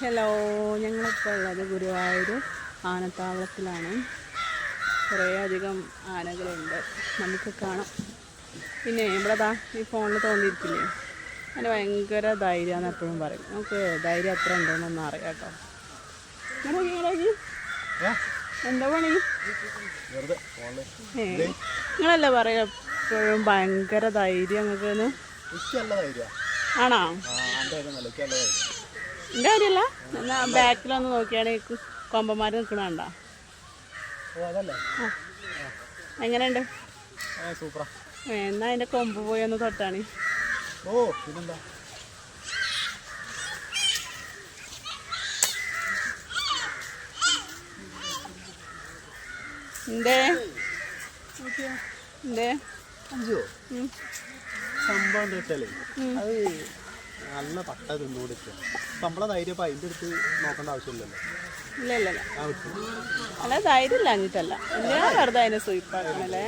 Hello, ഞങ്ങളിപ്പോൾ ഉള്ളത് ഗുരുവായൂർ ആനത്താവളത്തിലാണ്. കുറേ അധികം ആനകളുണ്ട്, നമുക്ക് കാണാം. പിന്നെ ഇവിടെ ഈ ഫോണിൽ തോന്നിയിരിക്കില്ലേ, അതിന് ഭയങ്കര ധൈര്യമാണെന്ന് എപ്പോഴും പറയും. നമുക്ക് ധൈര്യം എത്ര ഉണ്ടോയെന്നൊന്നും അറിയാം കേട്ടോ. എന്താ പണി? നിങ്ങളല്ലേ പറയാ എപ്പോഴും ഭയങ്കര ധൈര്യം നിങ്ങൾക്ക് ആണോ? എൻ്റെ കാര്യമല്ല, എന്നാ ബാക്കിലൊന്ന് നോക്കിയാണെങ്കിൽ കൊമ്പന്മാർ നിൽക്കണണ്ട. എങ്ങനെയുണ്ട്? എന്നാ അതിൻ്റെ കൊമ്പ് പോയി ഒന്ന് തൊട്ടാണ്. എന്തേ എന്തേ സംഭവം എന്താ വെച്ചാലേ, അത് നല്ല പട്ട തിന്നുകൊടുക്കുക. നമ്മളെ ധൈര്യം ഇപ്പം അതിൻ്റെ അടുത്ത് നോക്കേണ്ട ആവശ്യമില്ലല്ലോ. ഇല്ല അല്ല, ധൈര്യം ഇല്ല അഞ്ഞിട്ടല്ല, ഞാൻ വെറുതെ അതിനെ സൂയിപ്പാക്കണല്ലേ.